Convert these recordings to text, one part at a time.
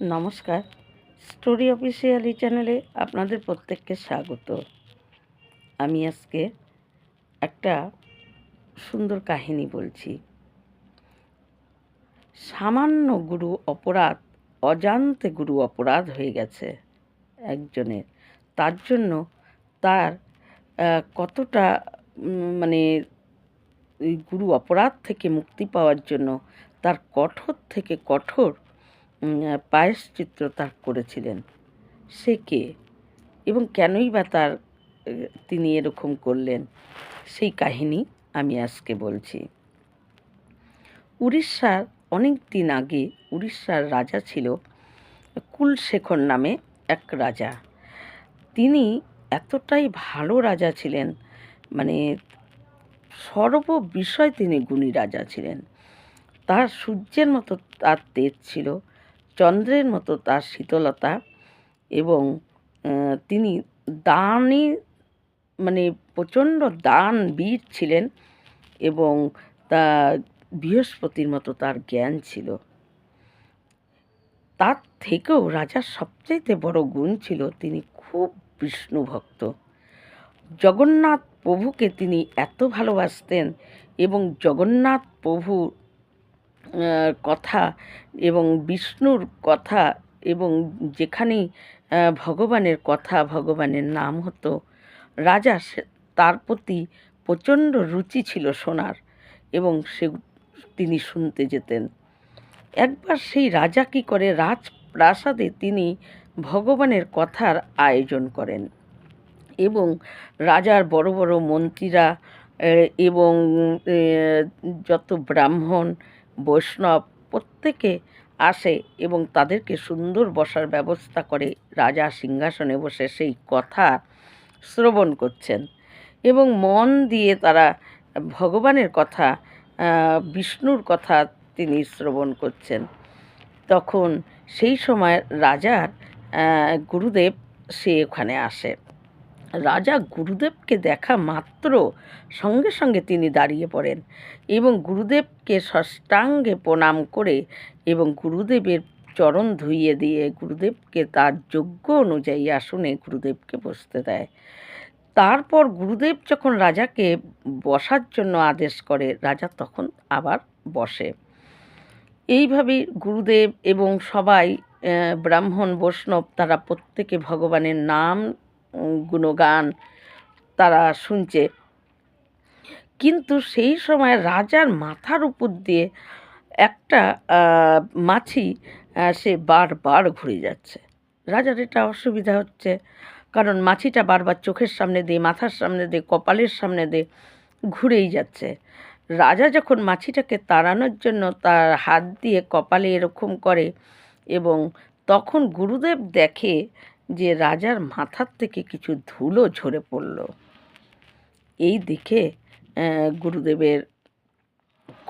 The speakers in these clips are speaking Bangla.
নমস্কার, স্টোরি অফিসিয়ালি চ্যানেলে আপনাদের প্রত্যেককে স্বাগত। আমি আজকে একটা সুন্দর কাহিনী বলছি। সামান্য অজান্তে গুরু অপরাধ হয়ে গেছে একজনের। তার জন্য তার কতটা মানে ওই গুরু অপরাধ থেকে মুক্তি পাওয়ার জন্য তার কঠোর থেকে কঠোর প্রায়শ্চিত্ত তার করেছিলেন। সে কে এবং কেনই বা তিনি এরকম করলেন, সেই কাহিনী আমি আজকে বলছি। উড়িষ্যার অনেক দিন আগে উড়িষ্যার রাজা ছিল কুলশেখর নামে এক রাজা। তিনি এতটাই ভালো রাজা ছিলেন, মানে সর্ব বিষয় তিনি গুণী রাজা ছিলেন। তার সূর্যের মতো তার তেজ ছিল, চন্দ্রের মতো তার শীতলতা, এবং তিনি দানে মানে প্রচণ্ড দানবীর ছিলেন, এবং তা বৃহস্পতির মতো তার জ্ঞান ছিল। তার থেকেও রাজার সবচাইতে বড় গুণ ছিল তিনি খুব বিষ্ণু ভক্ত। জগন্নাথ প্রভুকে তিনি এত ভালোবাসতেন, এবং জগন্নাথ প্রভুর কথা এবং বিষ্ণুর কথা, এবং যেখানেই ভগবানের কথা, ভগবানের নাম হতো, রাজা তার প্রতি প্রচণ্ড রুচি ছিল শোনার, এবং তিনি শুনতে যেতেন। একবার সেই রাজা কী করে, রাজপ্রাসাদে তিনি ভগবানের কথার আয়োজন করেন, এবং রাজার বড় বড় মন্ত্রীরা এবং যত ব্রাহ্মণ বৈষ্ণব প্রত্যেকে আসে, এবং তাদেরকে সুন্দর বসার ব্যবস্থা করে রাজা সিংহাসনে বসে সেই কথা শ্রবণ করছেন, এবং মন দিয়ে তারা ভগবানের কথা, বিষ্ণুর কথা তিনি শ্রবণ করছেন। তখন সেই সময় রাজার গুরুদেব সে ওখানে আসে। রাজা গুরুদেবকে দেখা মাত্র সঙ্গে সঙ্গে তিনি দাঁড়িয়ে পড়েন, এবং গুরুদেবকে সাষ্টাঙ্গে প্রণাম করে এবং গুরুদেবের চরণ ধুইয়ে দিয়ে গুরুদেবকে তার যোগ্য অনুযায়ী আসনে গুরুদেবকে বসতে দেয়। তারপর গুরুদেব যখন রাজাকে বসার জন্য আদেশ করে, রাজা তখন আবার বসে। এইভাবেই গুরুদেব এবং সবাই ব্রাহ্মণ বৈষ্ণব তারা প্রত্যেকে ভগবানের নাম গুণগান তারা শুনছে। কিন্তু সেই সময় রাজার মাথার উপর দিয়ে একটা মাছি সে বারবার ঘুরে যাচ্ছে। রাজার এটা অসুবিধা হচ্ছে, কারণ মাছিটা বারবার চোখের সামনে দিয়ে, মাথার সামনে দিয়ে, কপালের সামনে দিয়ে ঘুরেই যাচ্ছে। রাজা যখন মাছিটাকে তাড়ানোর জন্য তার হাত দিয়ে কপালে এরকম করে, এবং তখন গুরুদেব দেখে যে রাজার মাথার থেকে কিছু ধুলো ঝরে পড়ল। এই দেখে গুরুদেবের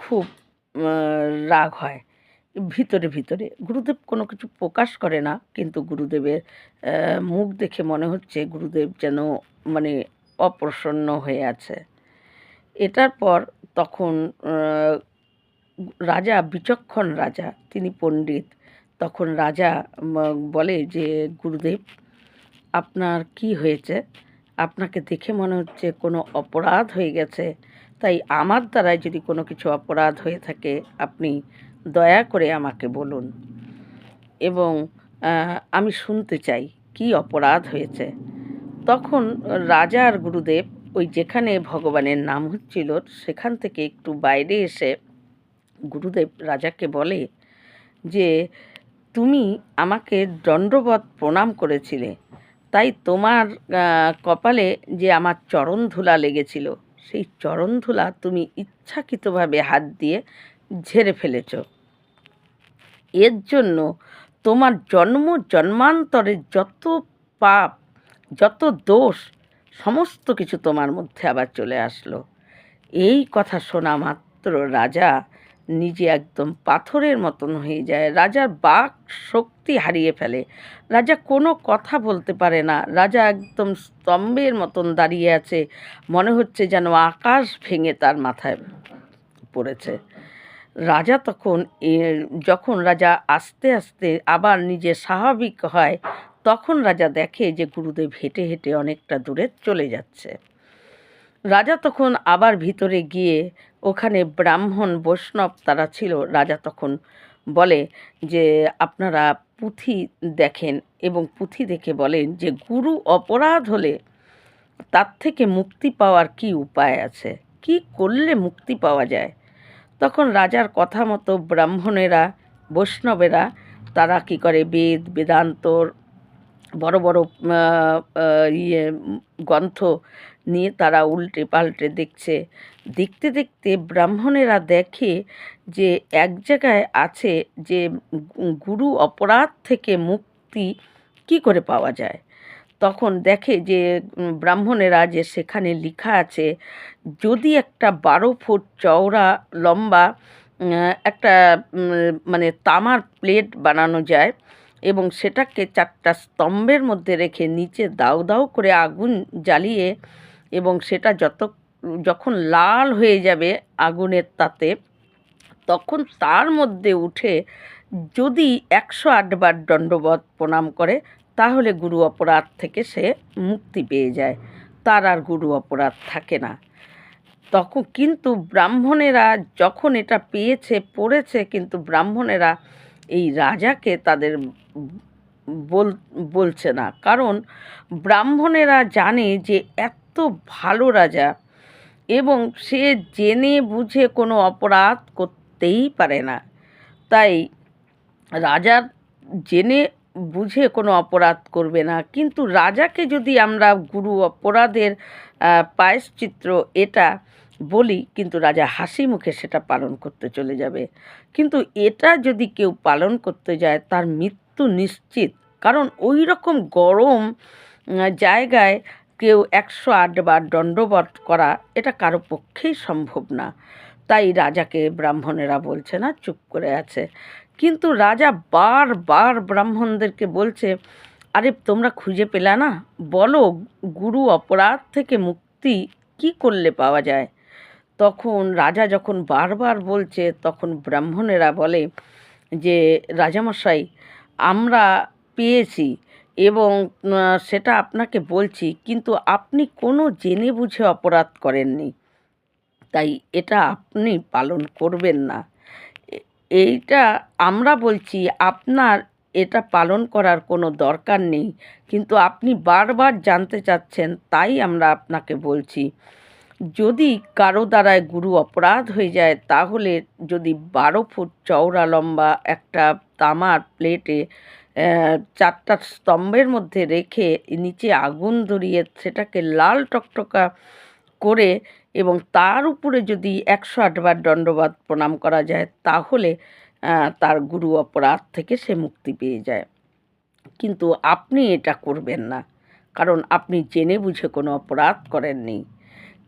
খুব রাগ হয় ভিতরে ভিতরে। গুরুদেব কোনো কিছু প্রকাশ করে না, কিন্তু গুরুদেবের মুখ দেখে মনে হচ্ছে গুরুদেব যেন মানে অপ্রসন্ন হয়ে আছে। এটার পর তখন রাজা, বিচক্ষণ রাজা, তিনি পণ্ডিত, তখন রাজা বলে যে গুরুদেব, আপনার কি হয়েছে? আপনাকে দেখে মনে হচ্ছে কোনো অপরাধ হয়ে গেছে, তাই আমার দ্বারাই যদি কোনো কিছু অপরাধ হয়ে থাকে আপনি দয়া করে আমাকে বলুন, এবং আমি শুনতে চাই কি অপরাধ হয়েছে। তখন রাজা আর গুরুদেব ওই যেখানে ভগবানের নাম হচ্ছিল সেখান থেকে একটু বাইরে এসে গুরুদেব রাজাকে বলে যে তুমি আমাকে দণ্ডবৎ প্রণাম করেছিলে, তাই তোমার কপালে যে আমার চরণ ধুলা লেগেছিল, সেই চরণ ধুলা তুমি ইচ্ছাকৃতভাবে হাত দিয়ে ঝেড়ে ফেলেছ। এর জন্য তোমার জন্মান্তরের যত পাপ, যত দোষ, সমস্ত কিছু তোমার মধ্যে আবার চলে আসলো। এই কথা শোনা মাত্র রাজা নিজে একদম পাথরের মতন হয়ে যায়। রাজার বাক শক্তি হারিয়ে ফেলে। রাজা কোনো কথা বলতে পারে না। রাজা একদম স্তম্ভের মতন দাঁড়িয়ে আছে, মনে হচ্ছে যেন আকাশ ভেঙে তার মাথায় পড়েছে। রাজা তখন যখন রাজা আস্তে আস্তে আবার নিজে স্বাভাবিক হয়, তখন রাজা দেখে যে গুরুদেব হেঁটে হেঁটে অনেকটা দূরে চলে যাচ্ছে। রাজা তখন আবার ভিতরে গিয়ে ওখানে ব্রাহ্মণ বৈষ্ণব তারা ছিল। রাজা তখন বলে যে আপনারা পুঁথি দেখেন এবং পুঁথি দেখে বলেন যে গুরু অপরাধ হলে তার থেকে মুক্তি পাওয়ার কি উপায় আছে, কি করলে মুক্তি পাওয়া যায়। তখন রাজার কথা মতো ব্রাহ্মণেরা বৈষ্ণবেরা তারা কি করে বেদ বেদান্তর বড় বড় গ্রন্থ নিয়ে তারা উল্টে পাল্টে দেখছে। দেখতে দেখতে ব্রাহ্মণেরা দেখে যে এক জায়গায় আছে যে গুরু অপরাধ থেকে মুক্তি কি করে পাওয়া যায়। তখন দেখে যে ব্রাহ্মণেরা যে সেখানে লেখা আছে, যদি একটা 12 ফুট চওড়া লম্বা একটা মানে তামার প্লেট বানানো যায় এবং সেটাকে 4টা স্তম্ভের মধ্যে রেখে নিচে দাউ দাউ করে আগুন জ্বালিয়ে এবং সেটা যখন লাল হয়ে যাবে আগুনের তাতে, তখন তার মধ্যে উঠে যদি 108 বার দণ্ডবত প্রণাম করে তাহলে গুরু অপরাধ থেকে সে মুক্তি পেয়ে যায়, তার আর গুরু অপরাধ থাকে না। তখন কিন্তু ব্রাহ্মণেরা যখন এটা পড়েছে কিন্তু ব্রাহ্মণেরা এই রাজাকে তাদের বলছে না, কারণ ব্রাহ্মণেরা জানে যে এত ভালো রাজা এবং সে জেনে বুঝে কোনো অপরাধ করতেই পারে না। তাই রাজা জেনে বুঝে কোনো অপরাধ করবে না, কিন্তু রাজাকে যদি আমরা গুরু অপরাধের প্রায়শ্চিত্ত এটা বলি, কিন্তু রাজা হাসি মুখে সেটা পালন করতে চলে যাবে। কিন্তু এটা যদি কেউ পালন করতে যায় তার মৃত্যু নিশ্চিত, কারণ ওই রকম গরম জায়গায় কেউ 108 বার দণ্ডবত করা এটা কারো পক্ষেই সম্ভব না। তাই রাজাকে ব্রাহ্মণেরা বলছে না, চুপ করে আছে। কিন্তু রাজা বারবার ব্রাহ্মণদেরকে বলছে, আরে তোমরা খুঁজে পেলে না, বলো গুরু অপরাধ থেকে মুক্তি কি করলে পাওয়া যায়। তখন রাজা যখন বারবার বলছে তখন ব্রাহ্মণেরা বলে যে রাজামশাই আমরা পেয়েছি এবং সেটা আপনাকে বলছি, কিন্তু আপনি কোনো জেনে বুঝে অপরাধ করেননি, তাই এটা আপনি পালন করবেন না। এইটা আমরা বলছি আপনার এটা পালন করার কোনো দরকার নেই, কিন্তু আপনি বারবার জানতে চাচ্ছেন তাই আমরা আপনাকে বলছি। যদি কারো দ্বারায় গুরু অপরাধ হয়ে যায় তাহলে যদি 12 ফুট চওড়া লম্বা একটা তামার প্লেটে 4টা স্তম্ভের মধ্যে রেখে নিচে আগুন ধরিয়ে সেটাকে লাল টকটকা করে এবং তার উপরে যদি 108 বার দণ্ডবত প্রণাম করা যায় তাহলে তার গুরু অপরাধ থেকে সে মুক্তি পেয়ে যায়। কিন্তু আপনি এটা করবেন না, কারণ আপনি জেনে বুঝে কোনো অপরাধ করেননি।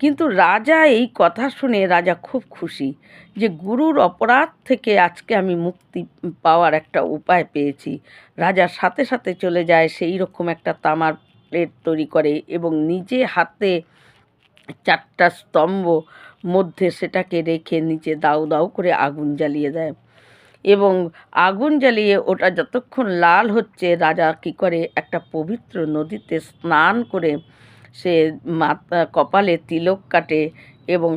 কিন্তু রাজা এই কথা শুনে রাজা খুব খুশি যে গুরুর অপরাধ থেকে আজকে আমি মুক্তি পাওয়ার একটা উপায় পেয়েছি। রাজা সাথে সাথে চলে যায় সেই রকম একটা তামার প্লেট তৈরি করে এবং নিজে হাতে 4টা স্তম্ভ মধ্যে সেটাকে রেখে নিচে দাউ দাউ করে আগুন জ্বালিয়ে দেয় এবং আগুন জ্বালিয়ে ওটা যতক্ষণ লাল হচ্ছে রাজা কী করে একটা পবিত্র নদীতে স্নান করে সে মাথা কপালে তিলক কাটে এবং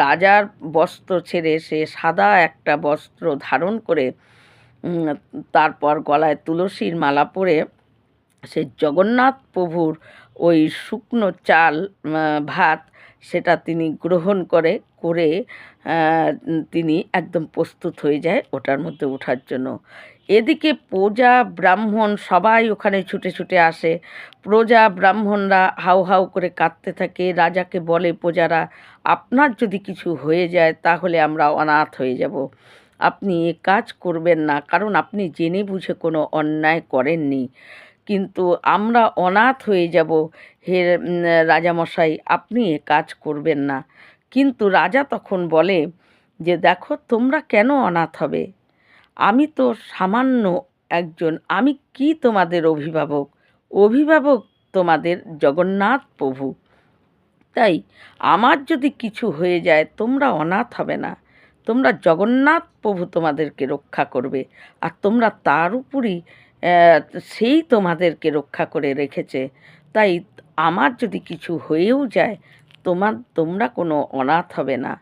রাজার বস্ত্র ছেড়ে সে সাদা একটা বস্ত্র ধারণ করে তারপর গলায় তুলসীর মালা পরে সে জগন্নাথ প্রভুর ওই শুকনো চাল ভাত সেটা তিনি গ্রহণ করে তিনি একদম প্রস্তুত হয়ে যায় ওটার মধ্যে ওঠার জন্য। এদিকে প্রজা ব্রাহ্মণ সবাই ওখানে ছুটে ছুটে আসে। প্রজা ব্রাহ্মণরা হাউ হাউ করে কাঁদতে থাকে। রাজাকে বলে প্রজারা, আপনার যদি কিছু হয়ে যায় তাহলে আমরা অনাথ হয়ে যাব, আপনি এ কাজ করবেন না, কারণ আপনি জেনে বুঝে কোনো অন্যায় করেননি, কিন্তু আমরা অনাথ হয়ে যাব। হে রাজামশাই আপনি এ কাজ করবেন না। কিন্তু রাজা তখন বলে যে দেখো তোমরা কেন অনাথ হবে, আমি তো সামান্য একজন, আমি কি তোমাদের অভিভাবক, অভিভাবক তোমাদের জগন্নাথ প্রভু, তাই আমার যদি কিছু হয়ে যায় তোমরা অনাথ হবে না, তোমরা জগন্নাথ প্রভু তোমাদেরকে রক্ষা করবে, আর তোমরা তার উপরই সেই তোমাদেরকে রক্ষা করে রেখেছে। তাই আমার যদি কিছু হয়েও যায়, তোমরা কোনো অনাথ হবে না।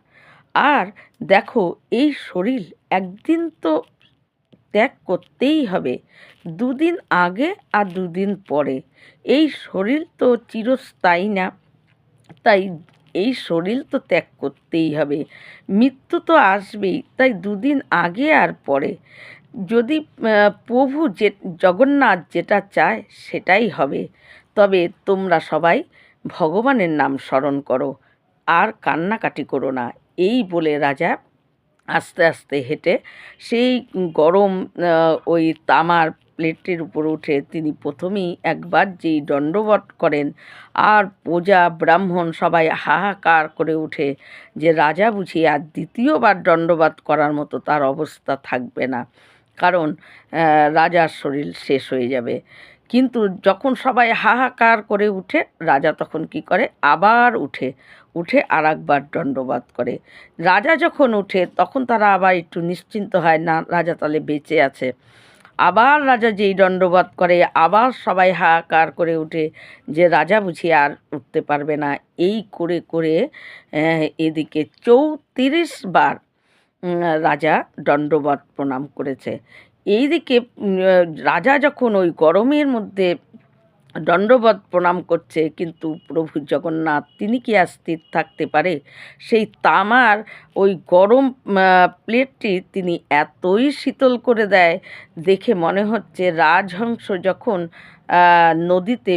আর দেখো, এই শরীর একদিন তো ত্যাগ করতেই হবে, দুদিন আগে আর দুদিন পরে। এই শরীর তো চিরস্থায়ী না, তাই এই শরীর তো ত্যাগ করতেই হবে, মৃত্যু তো আসবেই। তাই দুদিন আগে আর পরে যদি প্রভু জগন্নাথ যেটা চায় সেটাই হবে। তবে তোমরা সবাই ভগবানের নাম স্মরণ করো, আর কান্নাকাটি করো না। এই বলে রাজা আস্তে আস্তে হেঁটে সেই গরম ওই তামার প্লেটের উপর উঠে তিনি প্রথমেই একবার যেই দণ্ডবত করেন, আর প্রজা ব্রাহ্মণ সবাই হাহাকার করে ওঠে যে রাজা বুঝি আর দ্বিতীয়বার দণ্ডবত করার মতো তার অবস্থা থাকবে না, কারণ রাজার শরীর শেষ হয়ে যাবে। কিন্তু যখন সবাই হাহাকার করে উঠে, রাজা তখন কি করে, আবার উঠে আর একবার দণ্ডবত করে। রাজা যখন উঠে তখন তারা আবার একটু নিশ্চিন্ত হয়, না রাজা তাহলে বেঁচে আছে। আবার রাজা যেই দণ্ডবত করে, আবার সবাই হাহাকার করে উঠে যে রাজা বুঝি আর উঠতে পারবে না। এই করে করে এদিকে 34 বার রাজা দণ্ডবত প্রণাম করেছে। এইদিকে রাজা যখন ওই গরমের মধ্যে দণ্ডবত প্রণাম করছে, কিন্তু প্রভু জগন্নাথ তিনি কি আর স্থির থাকতে পারে? সেই তামার ওই গরম প্লেটটি তিনি এতই শীতল করে দেয়, দেখে মনে হচ্ছে রাজহংস যখন নদীতে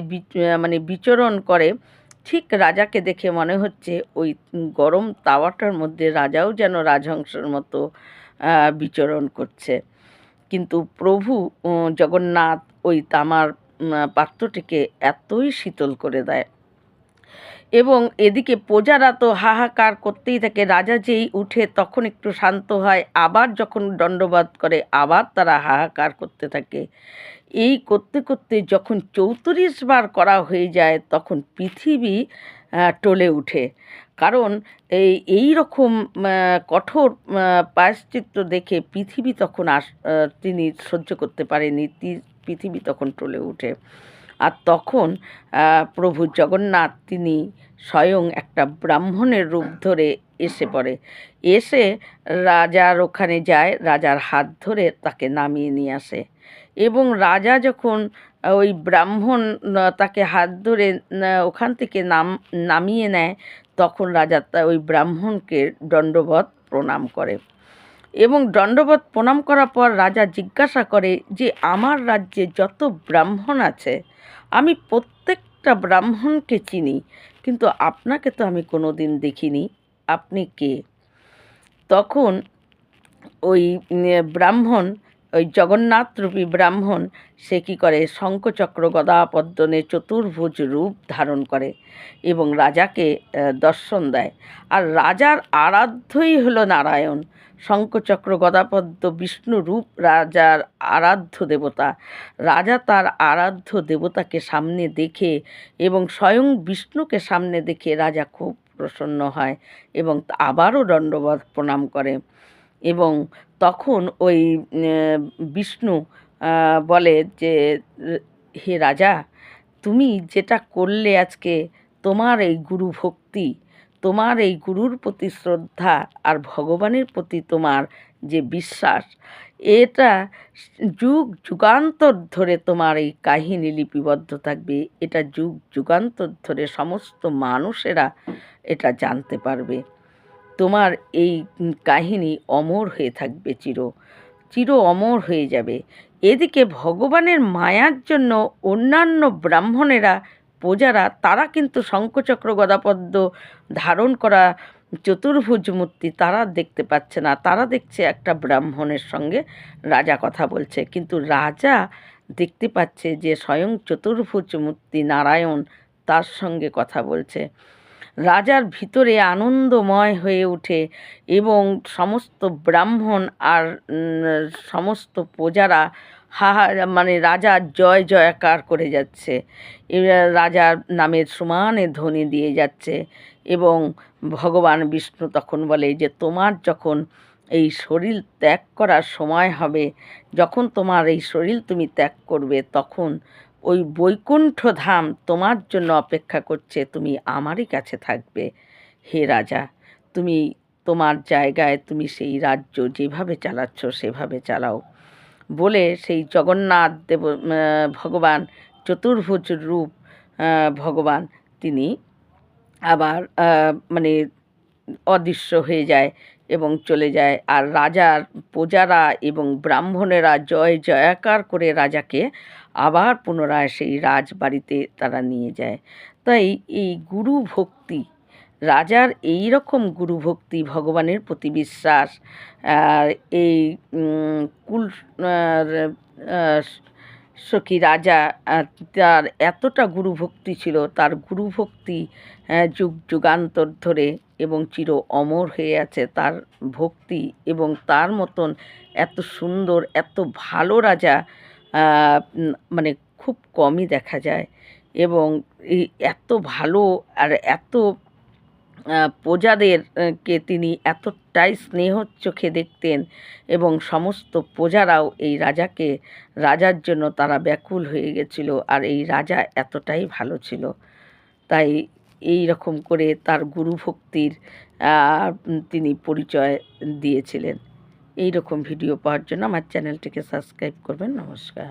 মানে বিচরণ করে, ঠিক রাজাকে দেখে মনে হচ্ছে ওই গরম তাওয়াটার মধ্যে রাজাও যেন রাজহংসের মতো বিচরণ করছে। কিন্তু প্রভু জগন্নাথ ওই তামার পাত্রটিকে এতই শীতল করে দেয়। এবং এদিকে প্রজারা তো হাহাকার করতেই থাকে। রাজা যেই উঠে তখন একটু শান্ত হয়, আবার যখন দণ্ডবত করে আবার তারা হাহাকার করতে থাকে। এই করতে করতে যখন 34 বার করা হয়ে যায়, তখন পৃথিবী টলে উঠে। কারণ এই রকম কঠোর প্রায়শ্চিত্ত দেখে পৃথিবী তখন তিনি সহ্য করতে পারেনি, পৃথিবী তখন টলে ওঠে। আর তখন প্রভু জগন্নাথ তিনি স্বয়ং একটা ব্রাহ্মণের রূপ ধরে এসে পড়ে, এসে রাজার ওখানে যায়, রাজার হাত ধরে তাকে নামিয়ে নিয়ে আসে। এবং রাজা যখন ওই ব্রাহ্মণ তাকে হাত ধরে ওখান থেকে নামিয়ে নেয়, তখন রাজা ওই ব্রাহ্মণকে দণ্ডবত প্রণাম করে। এবং দণ্ডবত প্রণাম করার পর রাজা জিজ্ঞাসা করে যে আমার রাজ্যে যত ব্রাহ্মণ আছে, আমি প্রত্যেকটা ব্রাহ্মণকে চিনি, কিন্তু আপনাকে তো আমি কোনো দিন দেখিনি, আপনি কে? তখন ওই ব্রাহ্মণ, ওই জগন্নাথরূপী ব্রাহ্মণ, সে কী করে, শঙ্খচক্র গদা পদ্মে চতুর্ভুজ রূপ ধারণ করে এবং রাজাকে দর্শন দেয়। আর রাজার আরাধ্যই হলো নারায়ণ। শঙ্খচক্র গদাপদ্ম বিষ্ণু রূপ রাজার আরাধ্য দেবতা। রাজা তার আরাধ্য দেবতাকে সামনে দেখে এবং স্বয়ং বিষ্ণুকে সামনে দেখে রাজা খুব প্রসন্ন হয় এবং আবারও দণ্ডবত প্রণাম করে। এবং তখন ওই বিষ্ণু বলে যে হে রাজা, তুমি যেটা করলে আজকে, তোমার এই গুরু ভক্তি, তোমার এই গুরুর প্রতি শ্রদ্ধা আর ভগবানের প্রতি তোমার যে বিশ্বাস, এটা যুগ যুগান্তর ধরে তোমার এই কাহিনী লিপিবদ্ধ থাকবে। এটা যুগ যুগান্তর ধরে সমস্ত মানুষেরা এটা জানতে পারবে। তোমার এই কাহিনী অমর হয়ে থাকবে, চির অমর হয়ে যাবে। এদিকে ভগবানের মায়ার জন্য অন্যান্য ব্রাহ্মণেরা, প্রজারা, তারা কিন্তু শঙ্খচক্র গদাপদ্ম ধারণ করা চতুর্ভুজ মূর্তি তারা দেখতে পাচ্ছে না, তারা দেখছে একটা ব্রাহ্মণের সঙ্গে রাজা কথা বলছে। কিন্তু রাজা দেখতে পাচ্ছে যে স্বয়ং চতুর্ভুজ মূর্তি নারায়ণ তার সঙ্গে কথা বলছে। রাজার ভিতরে আনন্দময় হয়ে ওঠে এবং সমস্ত ব্রাহ্মণ আর সমস্ত প্রজারা মানে রাজার জয় জয়কার করে যাচ্ছে, রাজার নামের সমানে ধ্বনি দিয়ে যাচ্ছে। এবং ভগবান বিষ্ণু তখন বলে যে তোমার যখন এই শরীর ত্যাগ করার সময় হবে, যখন তোমার এই শরীর তুমি ত্যাগ করবে, তখন ওই বৈকুণ্ঠ ধাম তোমার জন্য অপেক্ষা করছে, তুমি আমারই কাছে থাকবে। হে রাজা, তুমি তোমার জায়গায় তুমি সেই রাজ্য যেভাবে চালাচ্ছ সেভাবে চালাও। বলে সেই জগন্নাথ ভগবান, চতুর্ভুজ রূপ ভগবান, তিনি আবার মানে অদৃশ্য হয়ে যায় এবং চলে যায়। আর রাজার প্রজারা এবং ব্রাহ্মণেরা জয় জয়কার করে রাজাকে আবার পুনরায় সেই রাজবাড়িতে তারা নিয়ে যায়। তাই এই গুরু ভক্তি, রাজার এই রকম গুরু ভক্তি, ভগবানের প্রতি বিশ্বাস, আর এই কুল সখী রাজা, তার এতটা গুরুভক্তি ছিল, তার গুরুভক্তি যুগ যুগান্তর ধরে এবং চির অমর হয়ে আছে তার ভক্তি। এবং তার মতন এত সুন্দর, এত ভালো রাজা মানে খুব কমই দেখা যায়। এবং এই এত ভালো আর এত প্রজাদের কে তিনি এতটাই স্নেহ চোখে দেখতেন, এবং সমস্ত প্রজারাও এই রাজাকে, রাজার জন্য তারা ব্যাকুল হয়ে গেছিল। আর এই রাজা এতটাই ভালো ছিল, তাই এই রকম করে তার গুরুভক্তির তিনি পরিচয় দিয়েছিলেন। এই রকম ভিডিও পাওয়ার জন্য আমার চ্যানেলটিকে সাবস্ক্রাইব করবেন। নমস্কার।